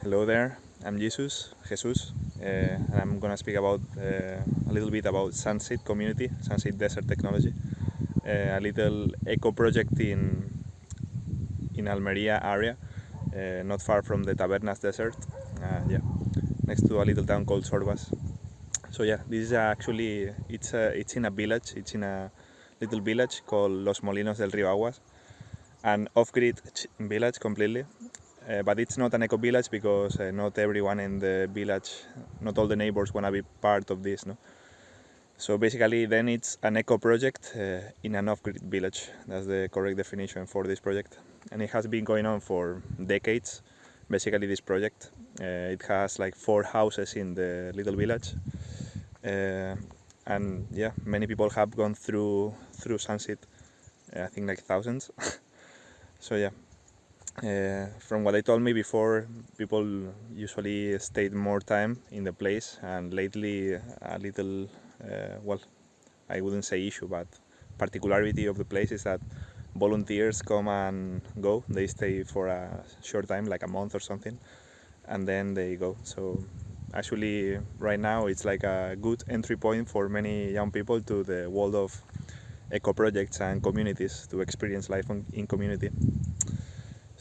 Hello there, I'm Jesus, and I'm gonna speak about a little bit about Sunseed community, Sunseed Desert Technology, a little eco project in Almeria area, not far from the Tabernas Desert, yeah, next to a little town called Sorbas. So yeah, this is actually it's in a village, it's in a little village called Los Molinos del Río Aguas, an off-grid village completely. But it's not an eco village because not everyone in the village, not all the neighbors want to be part of this. No? So basically, then it's an eco project in an off-grid village. That's the correct definition for this project, and it has been going on for decades. Basically, this project it has like 4 houses in the little village, and yeah, many people have gone through Sunseed. I think like thousands. So yeah. From what they told me before, people usually stayed more time in the place, and lately a little, well, I wouldn't say issue, but particularity of the place is that volunteers come and go. They stay for a short time, like a month or something, and then they go. So actually, right now it's like a good entry point for many young people to the world of eco projects and communities to experience life in community.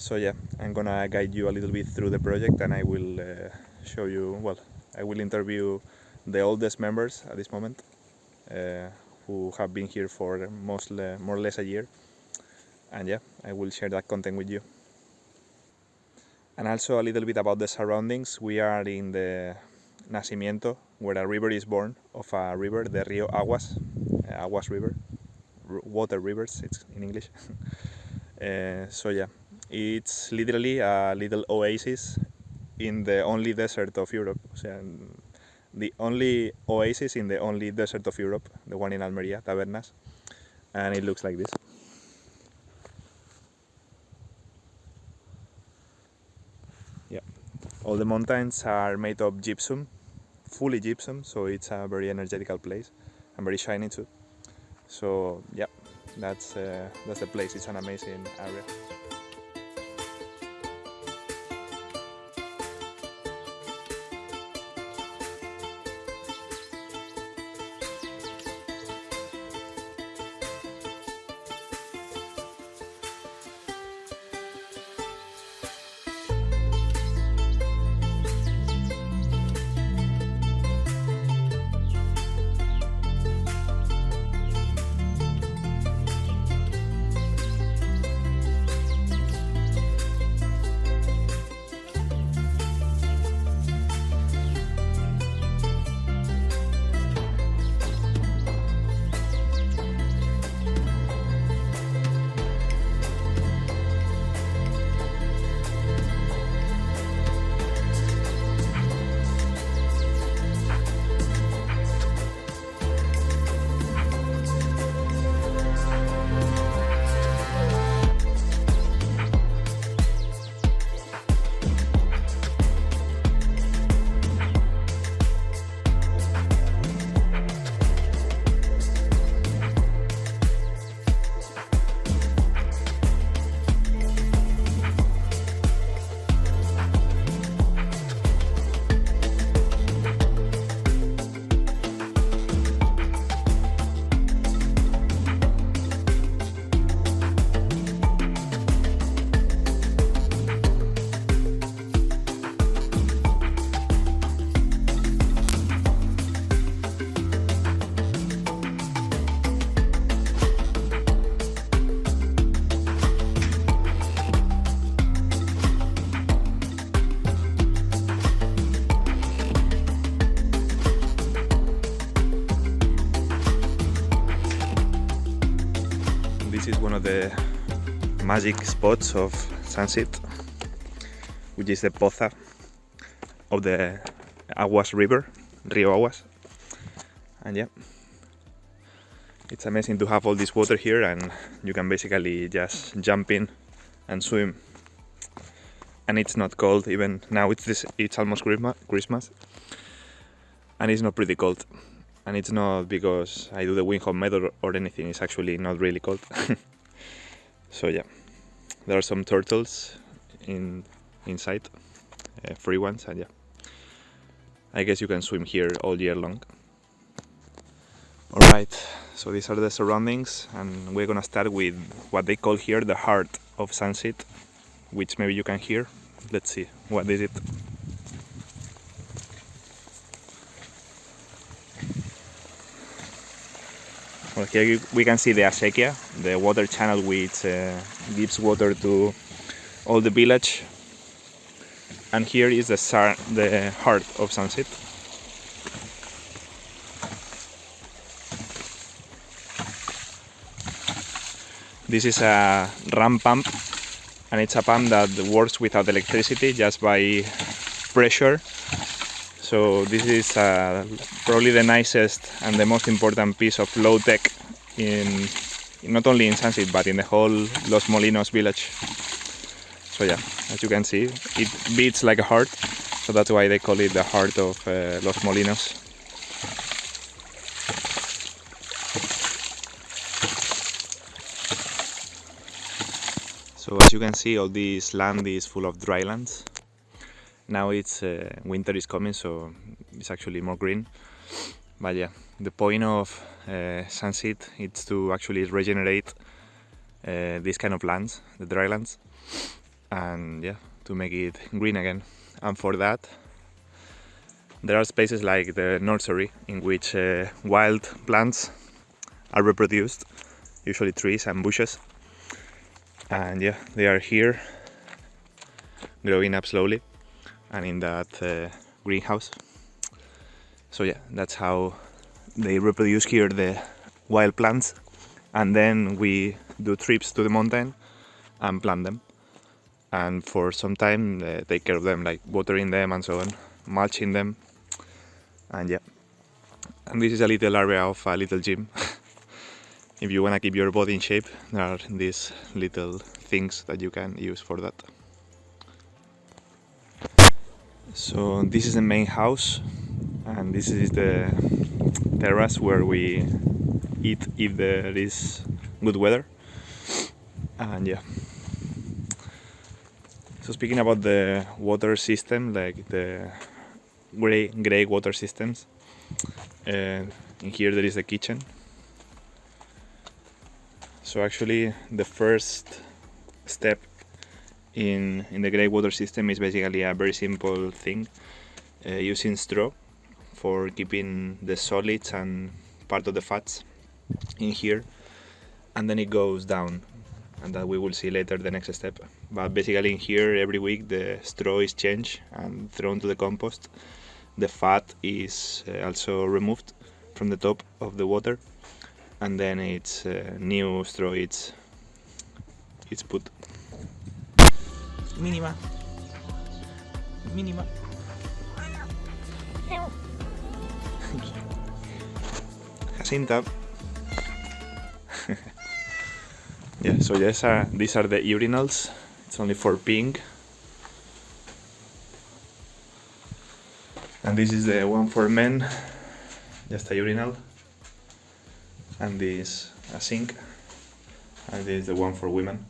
So yeah, I'm gonna guide you a little bit through the project, and I will show you, well, I will interview the oldest members at this moment, uh, who have been here for more or less a year, and yeah, I will share that content with you. And also a little bit about the surroundings. We are in the nacimiento, where a river is born, of a river, the Rio Aguas, Aguas River, water rivers, it's in English. So yeah, it's literally a little oasis in the only desert of Europe. O sea, the only oasis in the only desert of Europe, the one in Almeria, Tabernas, and it looks like this. Yeah, all the mountains are made of gypsum, fully gypsum, so it's a very energetical place and very shiny too. So yeah, that's the place. It's an amazing area. This is one of the magic spots of Sunseed, which is the poza of the Aguas River, Rio Aguas. And yeah, it's amazing to have all this water here, and you can basically just jump in and swim. And it's not cold even now. It's almost Christmas, and it's not pretty cold. And it's not because I do the Wim Hof method or anything. It's actually not really cold. So yeah, there are some turtles inside. free ones, and yeah, I guess you can swim here all year long. Alright, so these are the surroundings, and we're gonna start with what they call here the heart of Sunseed, which maybe you can hear. Let's see, what is it? Well, here we can see the acequia, the water channel which gives water to all the village. And here is the heart of Sunseed. This is a ram pump, and it's a pump that works without electricity, just by pressure. So this is probably the nicest and the most important piece of low tech in not only in Sunseed but in the whole Los Molinos village. So yeah, as you can see, it beats like a heart, so that's why they call it the heart of Los Molinos. So as you can see, all this land is full of dry lands. Now it's winter is coming, so it's actually more green. But yeah, the point of Sunseed is to actually regenerate these kind of lands, the dry lands, and yeah, to make it green again. And for that, there are spaces like the nursery in which wild plants are reproduced, usually trees and bushes. And yeah, they are here, growing up slowly, and in that greenhouse. So yeah, that's how they reproduce here, the wild plants, and then we do trips to the mountain and plant them, and for some time take care of them, like watering them and so on, mulching them, and yeah. And this is a little area of a little gym. If you want to keep your body in shape, there are these little things that you can use for that. So this is the main house, and this is the terrace where we eat if there is good weather. And yeah, so speaking about the water system, like the gray water systems, in here there is the kitchen. So actually the first step in the gray water system is basically a very simple thing, using straw for keeping the solids and part of the fats in here, and then it goes down, and that we will see later the next step. But basically in here every week the straw is changed and thrown to the compost. The fat is also removed from the top of the water, and then it's new straw it's put. Mínima. Jacinta. Yeah, so yes, these are the urinals. It's only for peeing. And this is the one for men, just a urinal. And this a sink. And this is the one for women.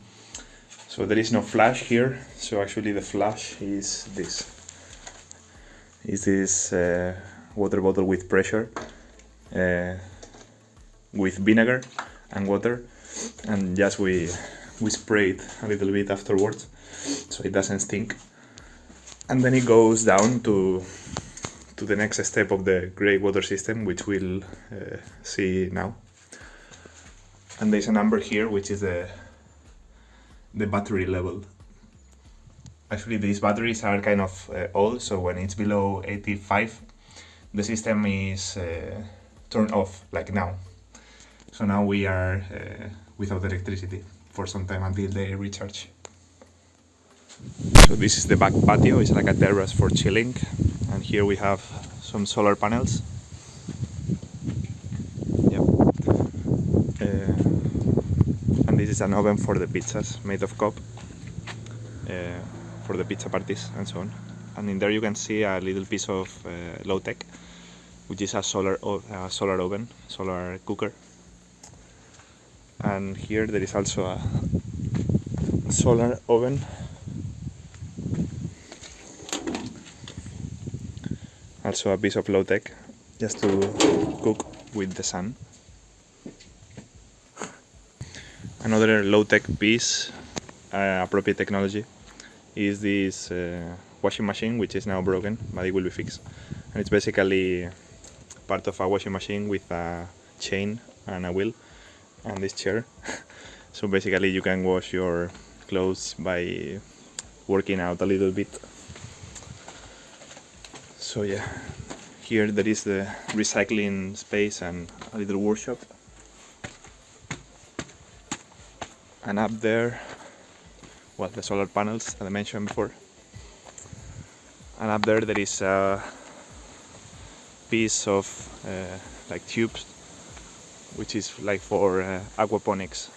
So there is no flush here. So actually the flush is this. Water bottle with pressure, with vinegar and water, and just we spray it a little bit afterwards so it doesn't stink. And then it goes down to the next step of the grey water system, which we'll see now. And there's a number here which is the battery level. Actually these batteries are kind of old, so when it's below 85 the system is turned off, like now. So now we are without electricity for some time until they recharge. So this is the back patio. It's like a terrace for chilling, and here we have some solar panels. Yep. And this is an oven for the pizzas, made of cob, for the pizza parties and so on. And in there you can see a little piece of low tech, which is a solar oven, solar cooker. And here there is also a solar oven. Also a piece of low tech, just to cook with the sun. Another low tech piece, appropriate technology, is this washing machine, which is now broken, but it will be fixed. And it's basically part of a washing machine with a chain and a wheel and this chair. So basically you can wash your clothes by working out a little bit. So yeah, here there is the recycling space and a little workshop. And up there, well, the solar panels that I mentioned before. And up there is a piece of like tubes, which is like for aquaponics.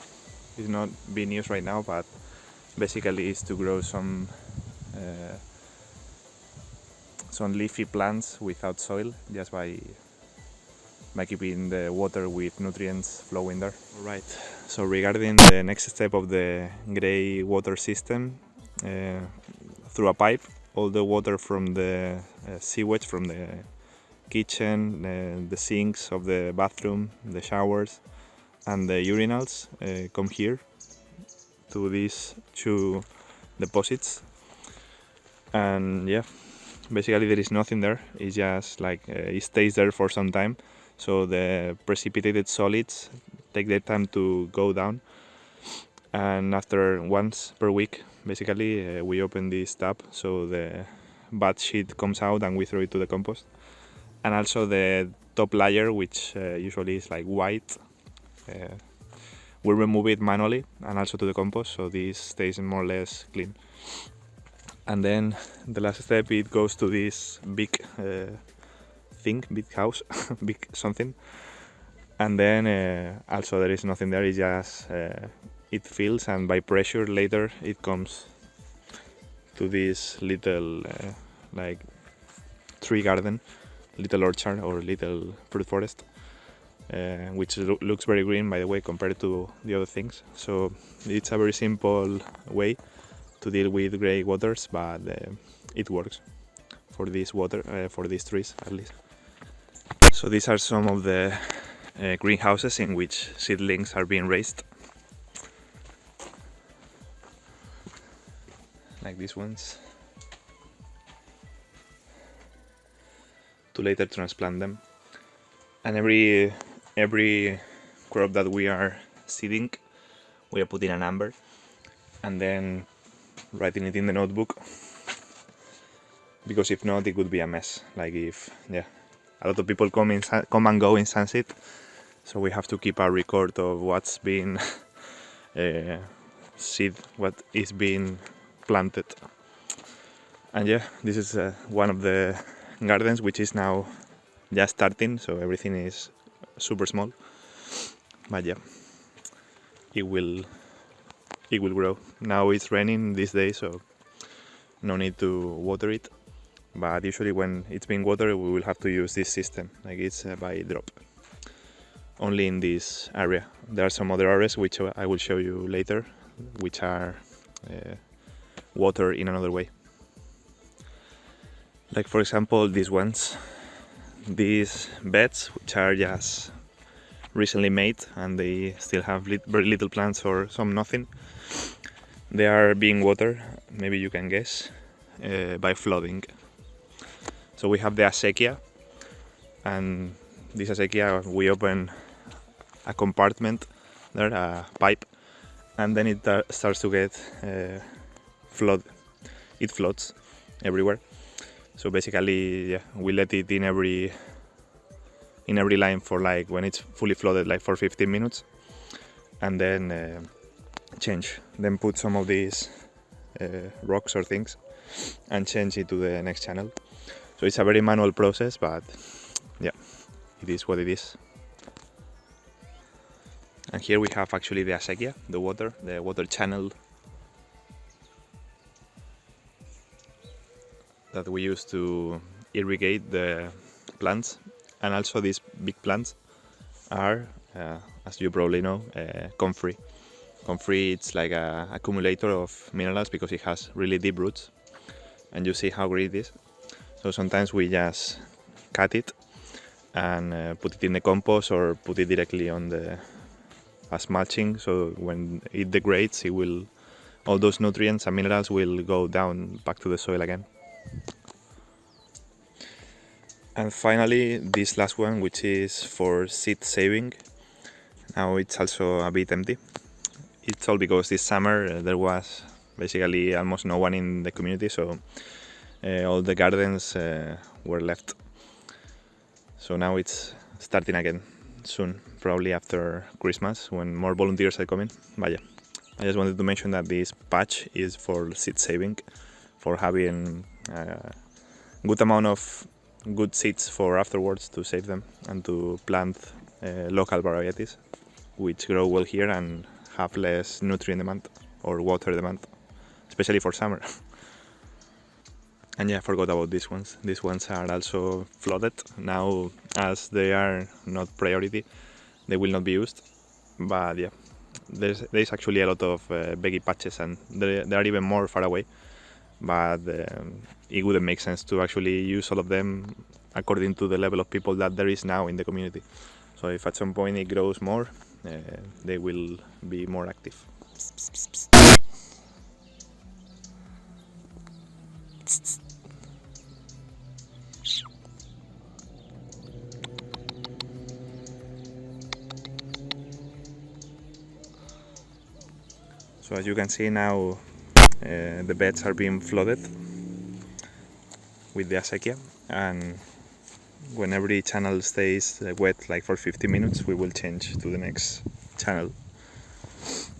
It's not being used right now, but basically it's to grow some leafy plants without soil, just by keeping the water with nutrients flowing there. Alright, so regarding the next step of the grey water system, through a pipe, all the water from the sewage, from the kitchen, the sinks of the bathroom, the showers, and the urinals come here to these two deposits. And yeah, basically there is nothing there. It's just like it stays there for some time, so the precipitated solids take their time to go down. And after once per week, basically we open this tap, so the bad shit comes out and we throw it to the compost. And also the top layer, which usually is like white, we remove it manually and also to the compost, so this stays more or less clean. And then the last step, it goes to this big thing, big house, big something. And then also there is nothing there, it's just it fills, and by pressure later it comes to this little like tree garden, little orchard or little fruit forest, which looks very green, by the way, compared to the other things. So it's a very simple way to deal with grey waters, but it works for this water, for these trees at least. So these are some of the greenhouses in which seedlings are being raised, like these ones, to later transplant them. And every crop that we are seeding, we are putting a number and then writing it in the notebook, because if not it would be a mess. Like if a lot of people come and go in Sunseed, so we have to keep a record of what's being what is being planted. And yeah, this is one of the gardens which is now just starting, so everything is super small, but yeah, it will grow. Now it's raining these days, so no need to water it, but usually when it's being watered we will have to use this system, like it's by drop, only in this area. There are some other areas which I will show you later, which are watered in another way. Like for example these ones, these beds, which are just recently made and they still have very little plants or some nothing, they are being watered, maybe you can guess, by flooding. So we have the acequia, and this acequia, we open a compartment there, a pipe, and then it starts to get flood. It floods everywhere. So basically, yeah, we let it in every line for, like, when it's fully flooded, like for 15 minutes, and then then put some of these rocks or things and change it to the next channel. So it's a very manual process, but yeah, it is what it is. And here we have actually the acequia, the water channel that we use to irrigate the plants. And also these big plants are, as you probably know, comfrey. Comfrey, it's like an accumulator of minerals because it has really deep roots, and you see how green it is. So sometimes we just cut it and put it in the compost or put it directly on the as mulching. So when it degrades, all those nutrients and minerals will go down back to the soil again. And finally, this last one, which is for seed saving. Now it's also a bit empty. It's all because this summer there was basically almost no one in the community, so all the gardens were left. So now it's starting again soon, probably after Christmas when more volunteers are coming. But yeah, I just wanted to mention that this patch is for seed saving, for having a good amount of good seeds for afterwards to save them and to plant local varieties which grow well here and have less nutrient demand or water demand, especially for summer. And yeah, I forgot about these ones. These ones are also flooded. Now, as they are not priority, they will not be used. But yeah, there's actually a lot of veggie patches, and there are even more far away. But it wouldn't make sense to actually use all of them according to the level of people that there is now in the community. So if at some point it grows more, they will be more active. So as you can see now, the beds are being flooded with the acequia, and when every channel stays wet like for 50 minutes, we will change to the next channel.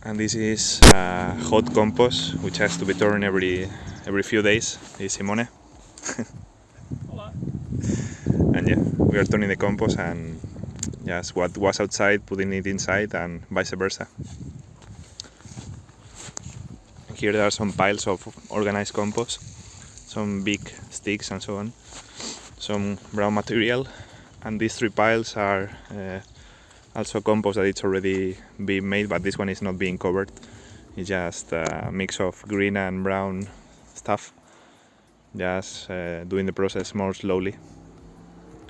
And this is hot compost, which has to be turned every few days. This is Simone. And yeah, we are turning the compost and just what was outside, putting it inside, and vice versa. Here there are some piles of organized compost, some big sticks and so on, some brown material, and these 3 piles are also compost that it's already been made, but this one is not being covered. It's just a mix of green and brown stuff, just doing the process more slowly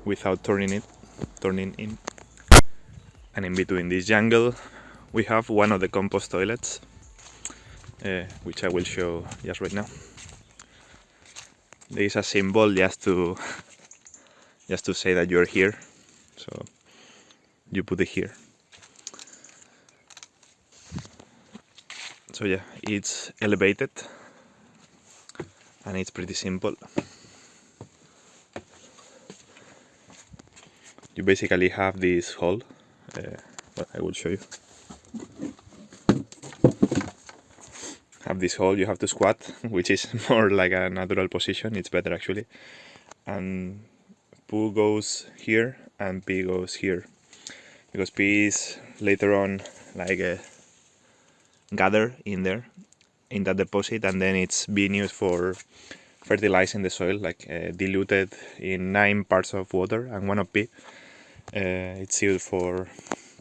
without turning in. And in between this jungle we have one of the compost toilets, which I will show just right now. There is a symbol just to say that you're here, so you put it here. So yeah, it's elevated and it's pretty simple. You basically have this hole, but I will show you. Have this hole, you have to squat, which is more like a natural position, it's better actually. And poo goes here and pee goes here, because pee is later on like gather in there, in that deposit, and then it's being used for fertilizing the soil, like diluted in 9 parts of water and 1 of pee. It's used for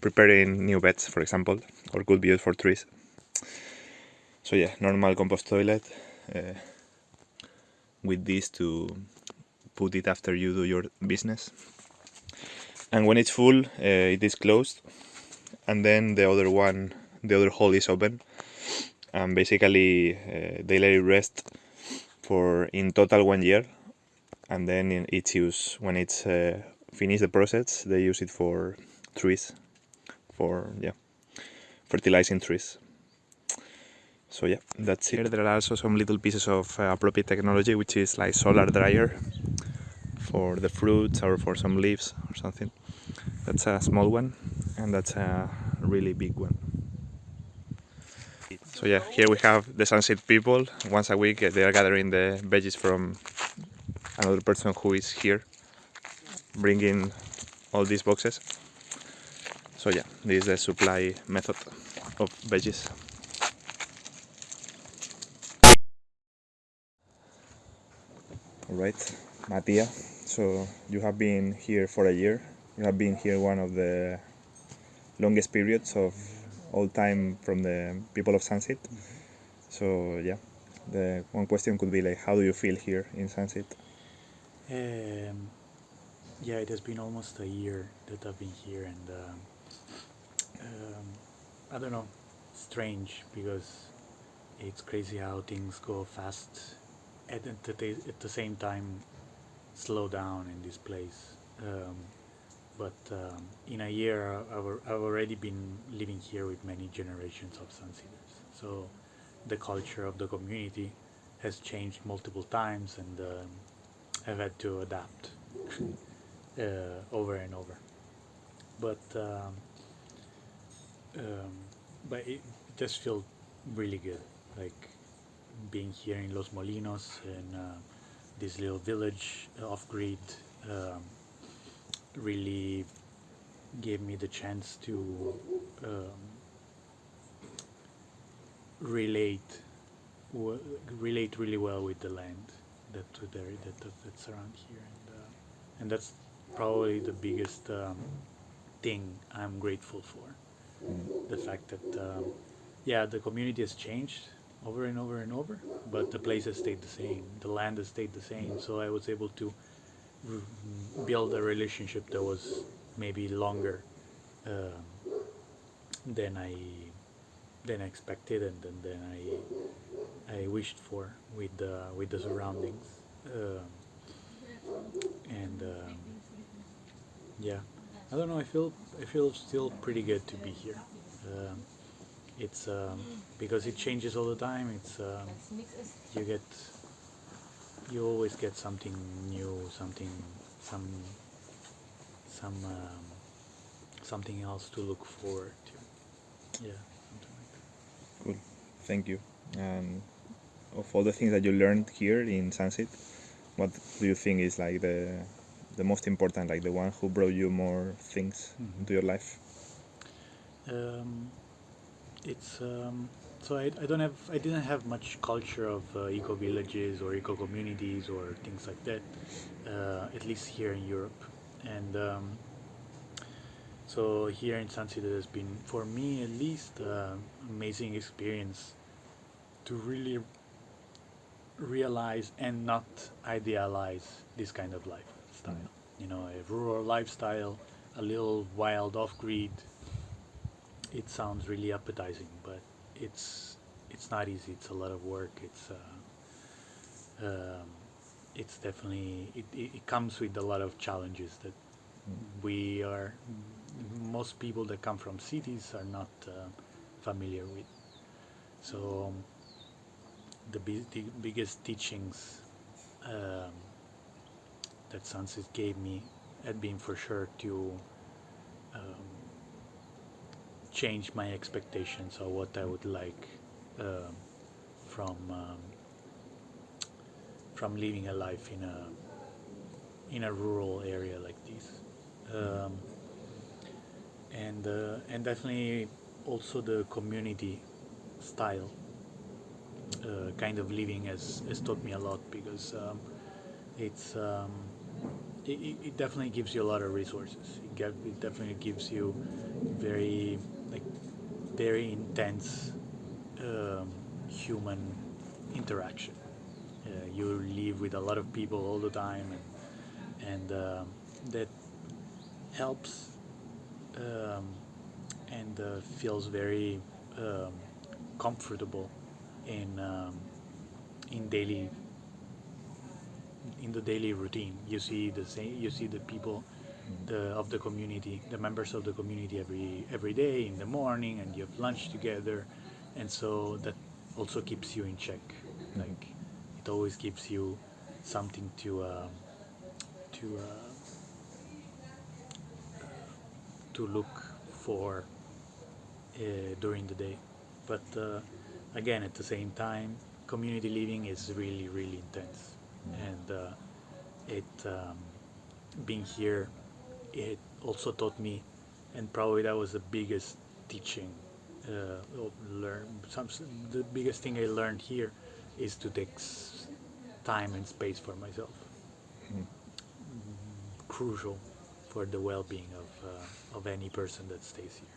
preparing new beds, for example, or could be used for trees. So yeah, normal compost toilet with this to put it after you do your business. And when it's full, it is closed, and then the other hole is open, and basically they let it rest for in total 1 year, and then it's used when it's finished the process. They use it for trees, for fertilizing trees. So yeah, that's it. Here there are also some little pieces of appropriate technology, which is like solar dryer for the fruits or for some leaves or something. That's a small one, and that's a really big one. So yeah, here we have the Sunseed people. Once a week they are gathering the veggies from another person who is here, bringing all these boxes. So yeah, this is the supply method of veggies. Alright, Mattia, so you have been here for a year. You have been here one of the longest periods of all time from the people of Sunseed. So yeah, the one question could be like, how do you feel here in Sunseed? Yeah, it has been almost a year that I've been here, and um, I don't know, strange because it's crazy how things go fast, and at the same time slow down in this place. But in a year, I've already been living here with many generations of Sunseeders. So the culture of the community has changed multiple times, and I've had to adapt over and over. But um, but it just feels really good, like being here in Los Molinos in this little village off grid. Um, really gave me the chance to um, relate relate really well with the land that's around here, and that's probably the biggest thing I'm grateful for. The fact that yeah, the community has changed over and over and over, but the place has stayed the same. The land has stayed the same. So I was able to build a relationship that was maybe longer um, than I expected, and than I wished for with the surroundings. Um, and Yeah, I don't know. I feel still pretty good to be here. Um, it's because it changes all the time. You get you always get something new, some some something else to look forward to. Yeah, something like that. Cool. Thank you. And of all the things that you learned here in Sunset, what do you think is like the most important, like the one who brought you more things into your life? Um, it's so I didn't have much culture of eco villages or eco communities or things like that, at least here in Europe. And so here in San City, has been, for me at least, amazing experience to really realize and not idealize this kind of lifestyle. You know, a rural lifestyle, a little wild off grid. It sounds really appetizing, but it's it's not easy. It's a lot of work. Um, it's definitely it comes with a lot of challenges that we are most people that come from cities are not familiar with. So the biggest teachings um, that Sunset gave me had been for sure to um, change my expectations of what I would like um, from from living a life in a rural area like this, um, and definitely also the community style kind of living has taught me a lot because it's it definitely gives you a lot of resources. It definitely gives you very like very intense um, human interaction. You live with a lot of people all the time, and that helps um, and feels very um, comfortable in in daily in the daily routine. You see the people of the community, the members of the community every day in the morning, and you have lunch together, and so that also keeps you in check. Like it always gives you something to to look for during the day. But again, at the same time, community living is really intense, and it being here, it also taught me, and probably that was the biggest teaching. Learn some The biggest thing I learned here is to take time and space for myself. Crucial for the well-being of any person that stays here.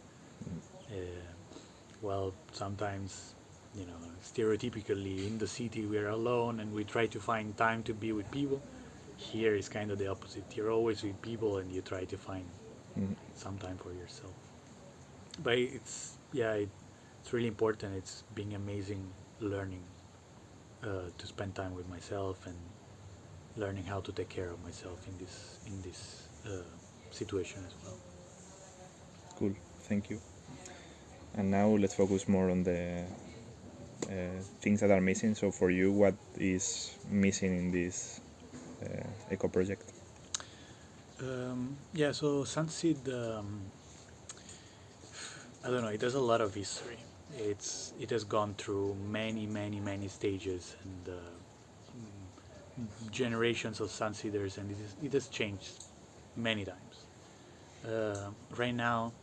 Well, sometimes, you know, stereotypically in the city we're alone and we try to find time to be with people, here is kind of the opposite. You're always with people and you try to find Mhm. some time for yourself. But it's yeah, it's really important. It's being amazing learning to spend time with myself and learning how to take care of myself in this situation as well. Cool, thank you. And now let's focus more on the things that are missing. So for you, what is missing in this eco project? Yeah, so Sunseed, I don't know. It has a lot of history. It has gone through many stages and generations of Sunseeders, and it has changed many times. Right now,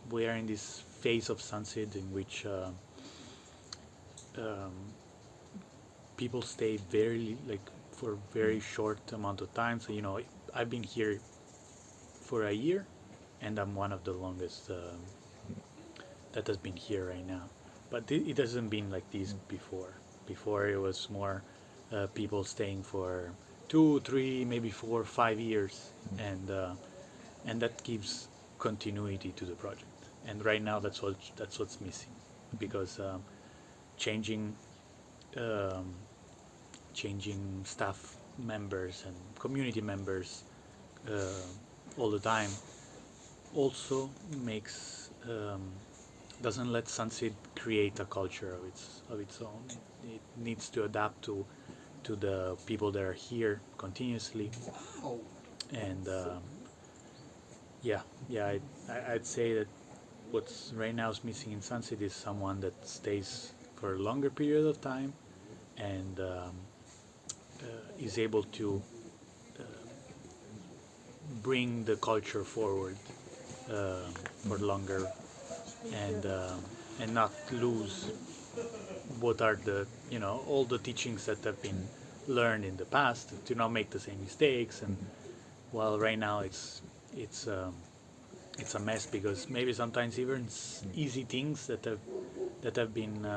we are in this phase of Sunseed in which um, people stay very like for very short amount of time. So I've been here for a year, and I'm one of the longest that has been here right now. But it hasn't been like this before. Before it was more people staying for 2, 3, maybe 4, 5 years, and that gives continuity to the project. And right now, that's what's missing, because changing um, changing staff members and community members all the time also makes doesn't let Sunseed create a culture of its own. It needs to adapt to the people that are here continuously, and yeah, yeah, I'd say that what's right now is missing in Sunseed is someone that stays for a longer period of time and is able to bring the culture forward for longer, and not lose what are the all the teachings that have been learned in the past, to not make the same mistakes. And while right now it's um, it's a mess, because maybe sometimes even easy things that have been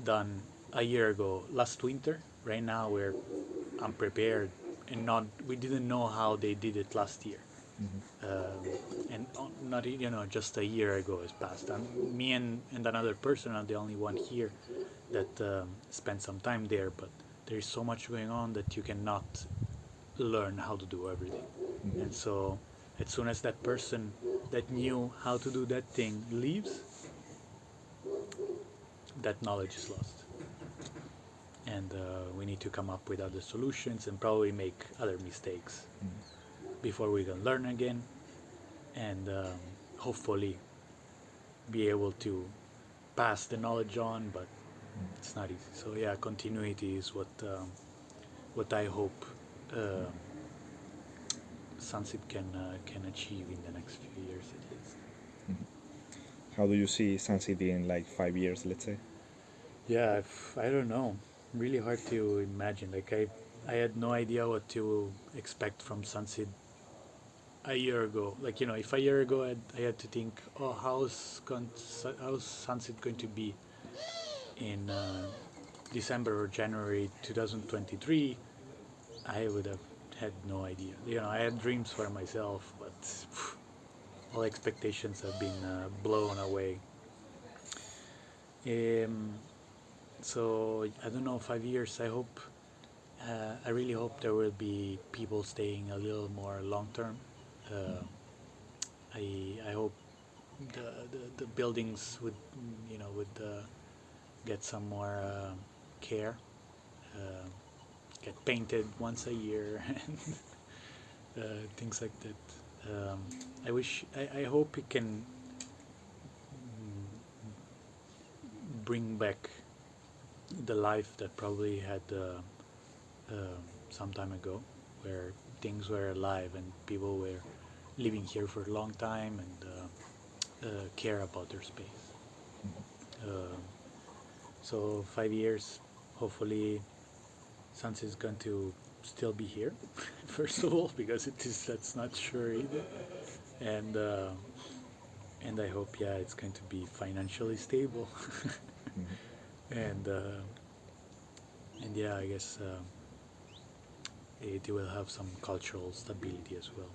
done a year ago, last winter, right now we're unprepared, and not we didn't know how they did it last year. um, and not just a year ago has passed, and me and another person are the only one here that spent some time there, but there is so much going on that you cannot learn how to do everything. And so as soon as that person that knew how to do that thing leaves, that knowledge is lost, and we need to come up with other solutions and probably make other mistakes before we can learn again, and hopefully be able to pass the knowledge on. But it's not easy. So yeah, continuity is what I hope um, Sunset can achieve in the next few years at least. How do you see Sun City in like 5 years, let's say? Yeah, I don't know. Really hard to imagine. Like I had no idea what to expect from Sunset a year ago. Like if a year ago I had to think, oh, how's Sunset going to be in December or January 2023, I would have had no idea. I had dreams for myself, but all expectations have been blown away. Um, so I don't know, 5 years. I really hope there will be people staying a little more long term. Uh, I hope the buildings would get some more care, uh, get painted once a year, and things like that. I hope it can bring back the life that probably had some time ago, where things were alive and people were living here for a long time and care about their space. Um so 5 years, hopefully, Sunset is going to still be here. First of all, because that's not sure either, and I hope, yeah, it's going to be financially stable, and yeah, I guess it will have some cultural stability as well.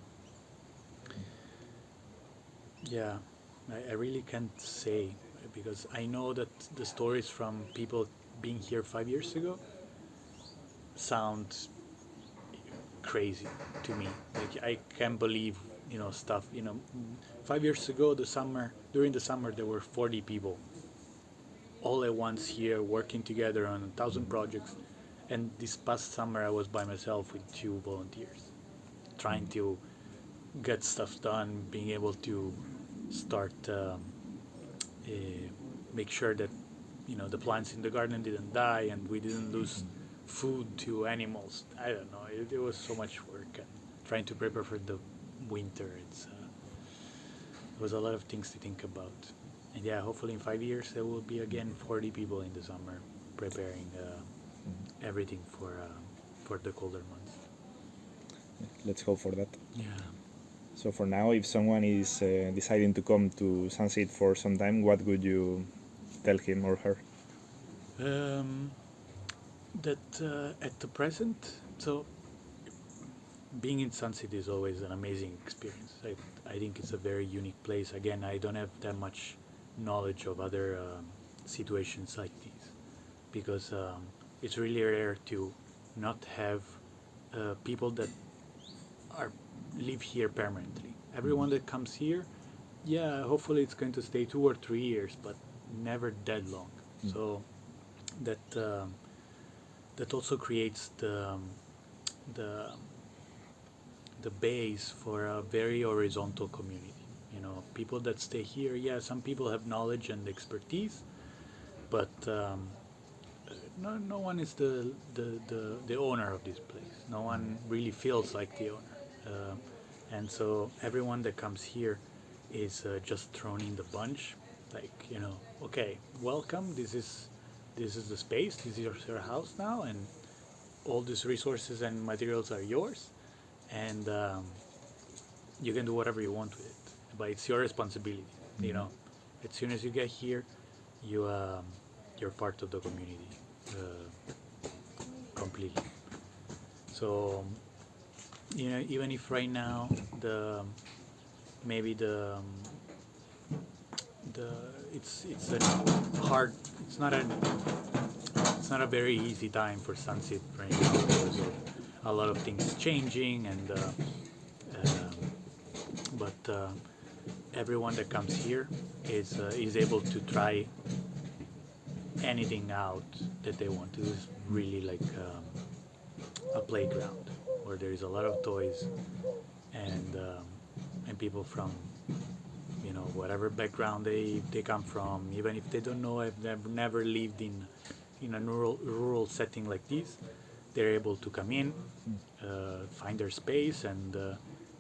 Yeah, I really can't say because I know that the stories from people being here 5 years ago sound crazy to me. Like I can't believe stuff. 5 years ago, during the summer there were 40 people all at once here working together on 1,000 projects, and this past summer I was by myself with 2 volunteers, trying to get stuff done, being able to start uh, make sure that the plants in the garden didn't die and we didn't lose food to animals. I don't know. It was so much work and trying to prepare for the winter. There was a lot of things to think about. And yeah, hopefully in 5 years there will be again 40 people in the summer preparing everything for the colder months. Let's hope for that. Yeah. So for now, if someone is deciding to come to Sunseed for some time, what would you tell him or her? That at the present, so being in Sunseed is always an amazing experience. I think it's a very unique place. Again, I don't have that much knowledge of other situations like these because it's really rare to not have people that are live here permanently. Everyone that comes here, yeah, hopefully it's going to stay 2 or 3 years, but never that long. So that that also creates the the base for a very horizontal community. People that stay here, yeah, some people have knowledge and expertise, but no one is the owner of this place. No one really feels like the owner. And so everyone that comes here is just thrown in the bunch, like okay, welcome. This is the space. This is your house now, and all these resources and materials are yours, and you can do whatever you want with it. But it's your responsibility. As soon as you get here, you're part of the community completely. So even if right now maybe the it's a hard it's not a very easy time for Sunset right now because of a lot of things changing and but everyone that comes here is able to try anything out that they want to. It's really like a playground where there is a lot of toys and people from whatever background they come from, even if they don't know, if they've never lived in a rural setting like this, they're able to come in, find their space, and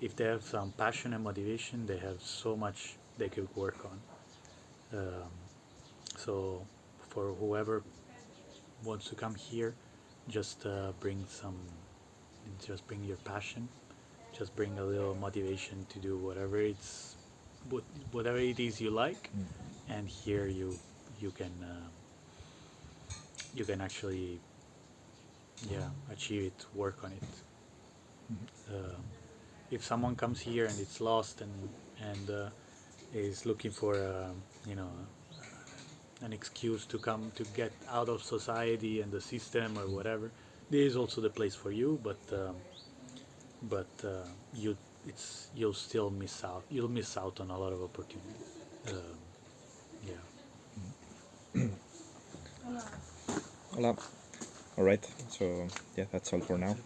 if they have some passion and motivation, they have so much they could work on. So for whoever wants to come here, just just bring your passion, just bring a little motivation to do whatever it is you like, and here you can you can actually achieve it, work on it. If someone comes here and it's lost and is looking for an excuse to come to get out of society and the system or whatever, this is also the place for you. But you'll still miss out. You'll miss out on a lot of opportunities. Yeah. Hola. All right. So yeah, that's all for now.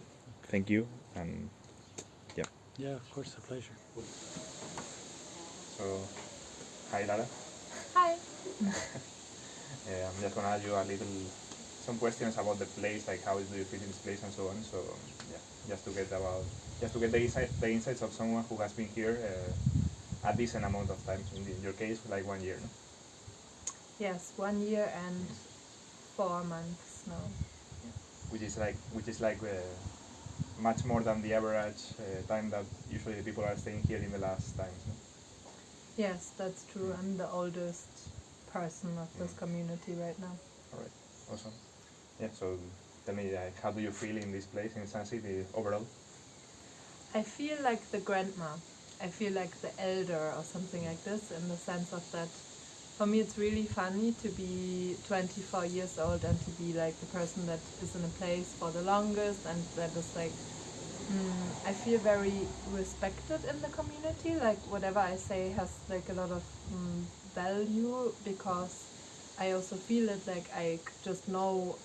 Thank you, and yeah. Yeah, of course, a pleasure. So, hi Lara. Hi. I'm just gonna ask you some questions about the place, like how do you fit in this place and so on. So yeah, just to get the insights of someone who has been here a decent amount of time. In your case, like 1 year, no? Yes, 1 year and 4 months now. Which is like much more than the average time that usually people are staying here in the last times. No? Yes, that's true. I'm the oldest person of this community right now. All right, awesome. Yeah, so tell me, like, how do you feel in this place in Sunseed overall? I feel like the grandma. I feel like the elder or something like this, in the sense of that. For me, it's really funny to be 24 years old and to be like the person that is in a place for the longest, and that is like, I feel very respected in the community. Like whatever I say has like a lot of value, because I also feel it like I just know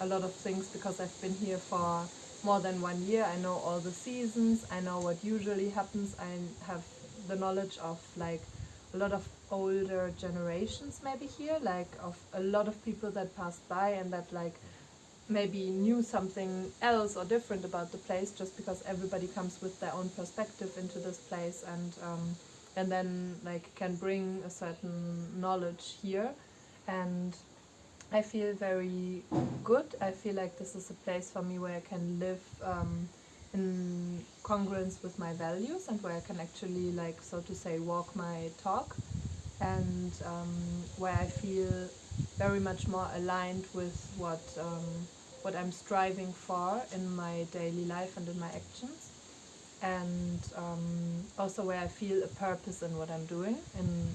a lot of things because I've been here for more than 1 year. I know all the seasons. I know what usually happens. I have the knowledge of like a lot of older generations maybe here, like of a lot of people that passed by and that like maybe knew something else or different about the place, just because everybody comes with their own perspective into this place, and then like can bring a certain knowledge here. And I feel very good. I feel like this is a place for me where I can live in congruence with my values, and where I can actually, like, so to say, walk my talk, and where I feel very much more aligned with what I'm striving for in my daily life and in my actions, and also where I feel a purpose in what I'm doing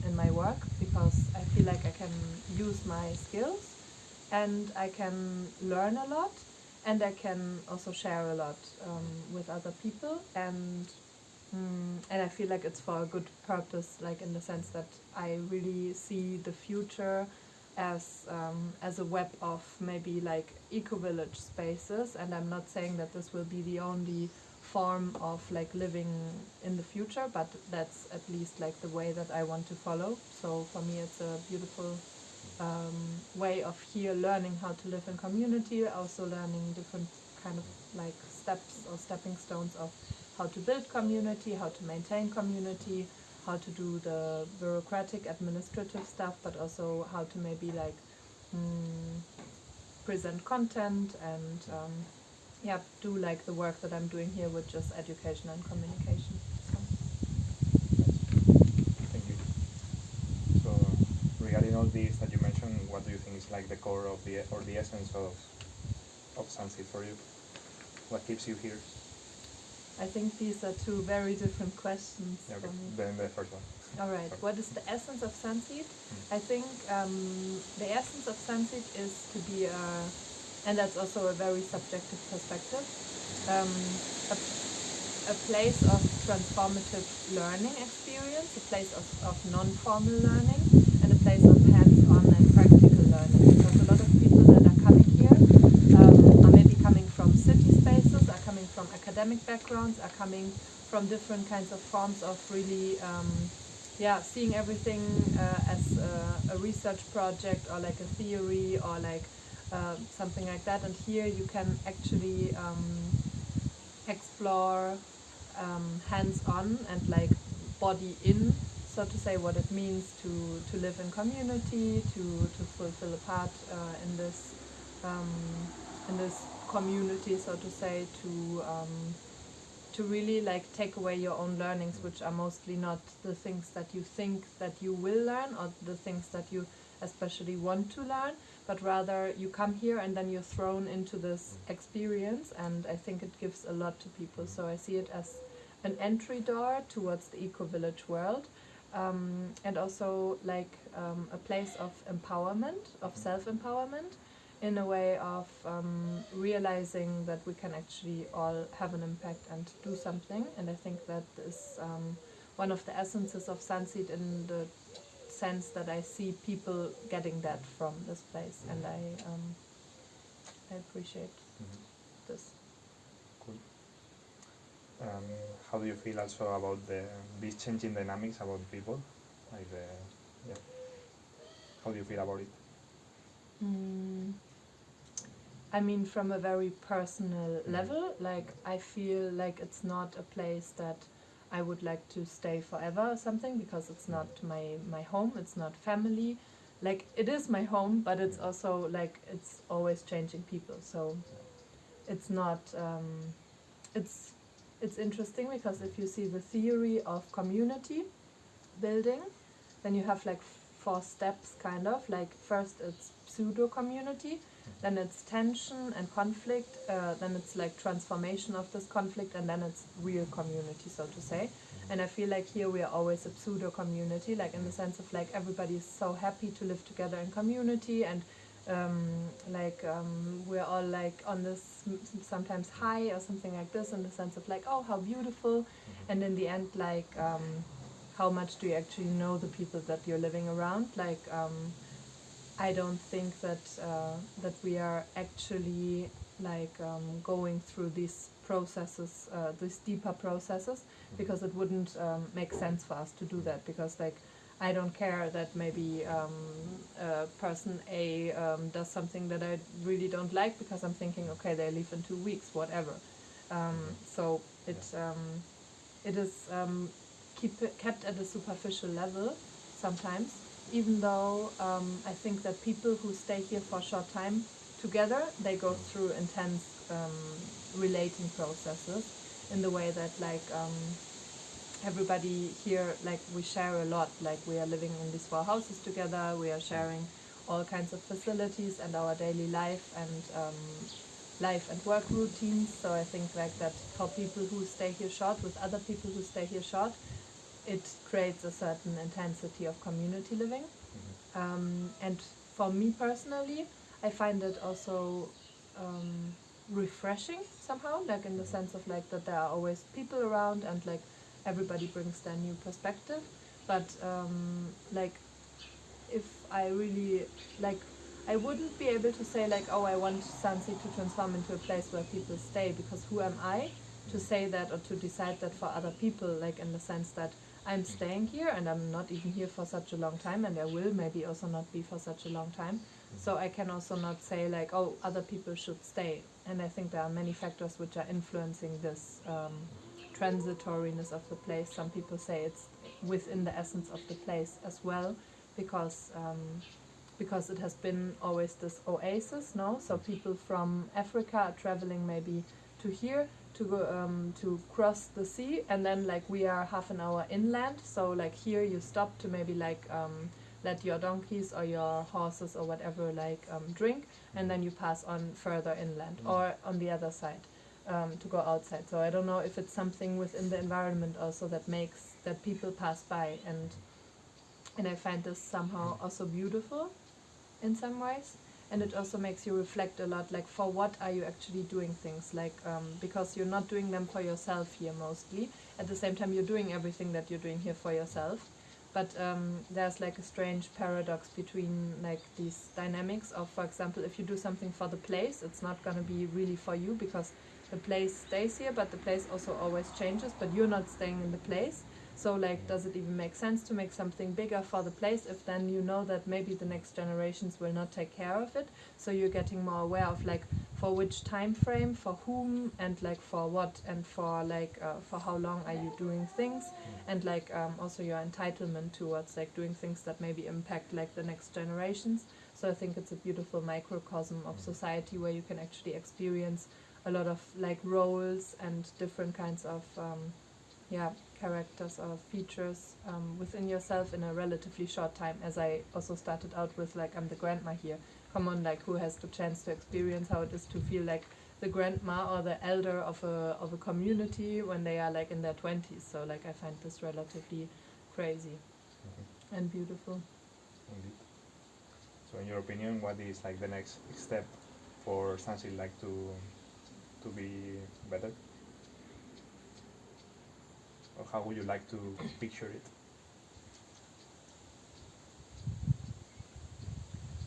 in my work, because I feel like I can use my skills and I can learn a lot, and I can also share a lot with other people, and I feel like it's for a good purpose, like in the sense that I really see the future as a web of maybe like eco-village spaces, and I'm not saying that this will be the only form of like living in the future, but that's at least like the way that I want to follow. So for me it's a beautiful way of here learning how to live in community, also learning different kind of like steps or stepping stones of how to build community, how to maintain community, how to do the bureaucratic administrative stuff, but also how to maybe like present content and yeah, do like the work that I'm doing here, which is education and communication. So. Thank you. So, regarding all these that you mentioned, what do you think is like the core of the essence of Sunseed for you? What keeps you here? I think these are two very different questions Yeah, for okay. me. Then the first one. All right. Sorry. What is the essence of Sunseed? I think the essence of Sunseed is to be and that's also a very subjective perspective, a place of transformative learning experience, a place of non-formal learning, and a place of hands-on and practical learning. Because a lot of people that are coming here are maybe coming from city spaces, are coming from academic backgrounds, are coming from different kinds of forms of really seeing everything as a research project or like a theory or like something like that. And here you can actually explore hands-on and like body in, so to say, what it means to live in community, to fulfill a part in this community, so to say, to really like take away your own learnings, which are mostly not the things that you think that you will learn or the things that you especially want to learn, but rather you come here and then you're thrown into this experience, and I think it gives a lot to people. So I see it as an entry door towards the eco-village world, and also like a place of empowerment, of self-empowerment, in a way of realizing that we can actually all have an impact and do something. And I think that is one of the essences of Sunseed, in the sense that I see people getting that from this place, and I appreciate this. Cool. How do you feel also about these changing dynamics about people? Like yeah. How do you feel about it? I mean, from a very personal level, like I feel like it's not a place that I would like to stay forever or something, because it's not my home, it's not family. Like it is my home, but it's also like it's always changing people. So it's not it's interesting, because if you see the theory of community building, then you have like 4 steps kind of. Like first it's pseudo community, then it's tension and conflict, then it's like transformation of this conflict, and then it's real community, so to say. And I feel like here we are always a pseudo community, like in the sense of like everybody is so happy to live together in community, and we're all like on this sometimes high or something like this, in the sense of like, oh, how beautiful, and in the end, like how much do you actually know the people that you're living around? Like I don't think that we are actually like going through these processes, these deeper processes, because it wouldn't make sense for us to do that, because like I don't care that maybe person A does something that I really don't like, because I'm thinking, okay, they leave in 2 weeks, whatever. So it is kept at a superficial level sometimes, even though I think that people who stay here for a short time together, they go through intense relating processes, in the way that like everybody here, like we share a lot, like we are living in these 4 houses together, we are sharing all kinds of facilities and our daily life and work routines. So I think like that for people who stay here short with other people who stay here short, it creates a certain intensity of community living. And for me personally, I find it also refreshing somehow, like in the sense of like that there are always people around, and like everybody brings their new perspective. But like if I really like, I wouldn't be able to say like, oh, I want Sunseed to transform into a place where people stay, because who am I to say that or to decide that for other people, like in the sense that I'm staying here and I'm not even here for such a long time, and I will maybe also not be for such a long time. So I can also not say like, oh, other people should stay. And I think there are many factors which are influencing this transitoriness of the place. Some people say it's within the essence of the place as well, because it has been always this oasis, no? So people from Africa are traveling maybe to here to go to cross the sea, and then like we are half an hour inland. So like here you stop to maybe like let your donkeys or your horses or whatever like drink, and then you pass on further inland or on the other side to go outside. So I don't know if it's something within the environment also that makes that people pass by, and I find this somehow also beautiful in some ways. And it also makes you reflect a lot, like for what are you actually doing things, like because you're not doing them for yourself here mostly. At the same time, you're doing everything that you're doing here for yourself, but there's like a strange paradox between like these dynamics of, for example, if you do something for the place, it's not going to be really for you, because the place stays here, but the place also always changes, but you're not staying in the place. So like, does it even make sense to make something bigger for the place if then you know that maybe the next generations will not take care of it? So you're getting more aware of like for which time frame, for whom, and like for what, and for like for how long are you doing things, and like also your entitlement towards like doing things that maybe impact like the next generations. So I think it's a beautiful microcosm of society where you can actually experience a lot of like roles and different kinds of characters or features within yourself in a relatively short time. As I also started out with, like, I'm the grandma here. Come on, like, who has the chance to experience how it is to feel like the grandma or the elder of a community when they are like in their 20s? So like, I find this relatively crazy and beautiful. Indeed. So in your opinion, what is like the next step for Sunseed, like to be better? Or how would you like to picture it?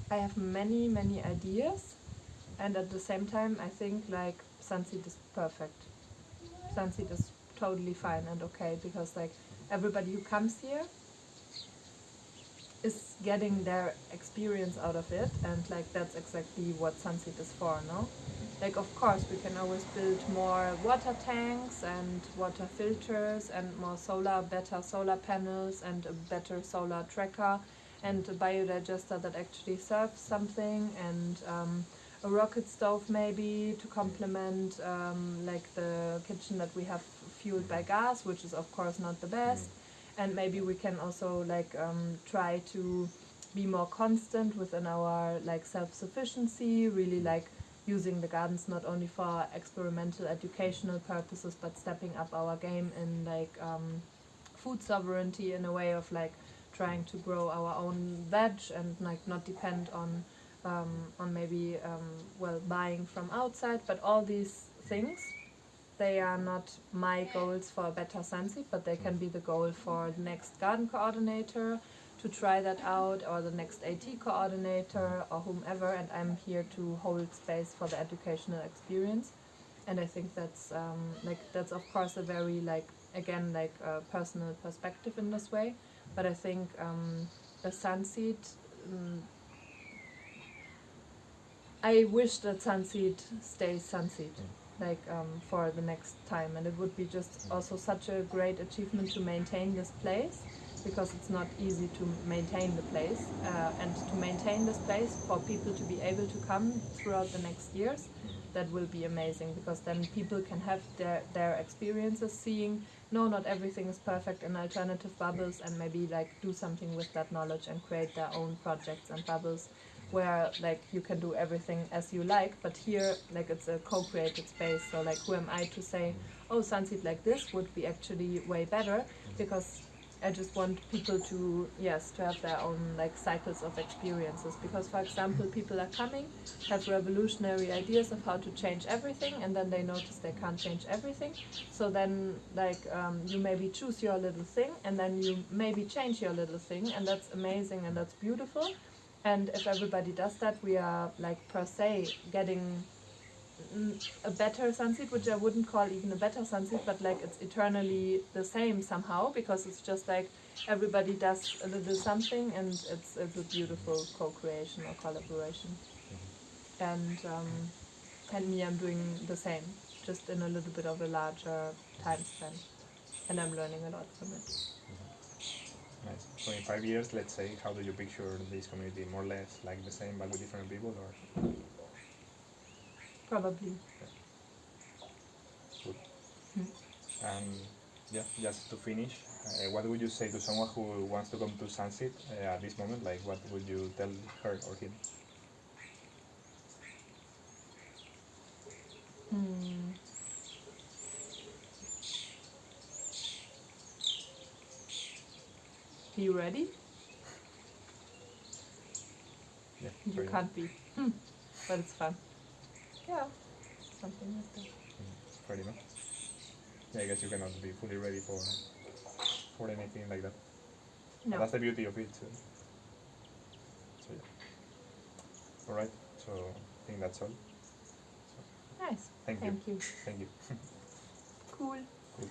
I have many, many ideas, and at the same time, I think like Sunseed is perfect. Sunseed is totally fine and okay, because like everybody who comes here is getting their experience out of it, and like that's exactly what Sunseed is for, no? Like, of course, we can always build more water tanks and water filters and more better solar panels and a better solar tracker and a biodigester that actually serves something, and a rocket stove maybe to complement like the kitchen that we have fueled by gas, which is of course not the best. And maybe we can also like try to be more constant within our like self-sufficiency, really like using the gardens not only for experimental educational purposes but stepping up our game in like food sovereignty in a way of like trying to grow our own veg and like not depend on maybe well buying from outside. But all these things, they are not my goals for a better Sunseed, but they can be the goal for the next garden coordinator to try that out, or the next AT coordinator, or whomever. And I'm here to hold space for the educational experience. And I think that's like that's of course a very like again like personal perspective in this way. But I think the Sunseed. I wish that Sunseed stays Sunseed, like for the next time, and it would be just also such a great achievement to maintain this place, because it's not easy to maintain the place, and to maintain this place for people to be able to come throughout the next years. That will be amazing, because then people can have their experiences, seeing no, not everything is perfect, and alternative bubbles, and maybe like do something with that knowledge and create their own projects and bubbles where like you can do everything as you like. But here like it's a co-created space, so like who am I to say, oh, Sunseed like this would be actually way better, because I just want people to, yes, to have their own like cycles of experiences. Because for example, people are coming, have revolutionary ideas of how to change everything, and then they notice they can't change everything. So then like you maybe choose your little thing, and then you maybe change your little thing, and that's amazing and that's beautiful. And if everybody does that, we are like per se getting a better Sunseed, which I wouldn't call even a better Sunseed, but like it's eternally the same somehow, because it's just like everybody does a little something, and it's a beautiful co-creation or collaboration. And me, I'm doing the same, just in a little bit of a larger time span, and I'm learning a lot from it. Nice. So in 5 years, let's say, how do you picture this community? More or less like the same, but with different people, or? Probably. Good. And yeah, just to finish, what would you say to someone who wants to come to Sunseed at this moment? Like, what would you tell her or him? Be ready? Yeah, You can't be. But it's fun. Yeah, something like that. Fair enough. Yeah, I guess you cannot be fully ready for anything like that. No. But that's the beauty of it. So yeah. All right. So I think that's all. Nice. Thank you. Thank you. Thank you.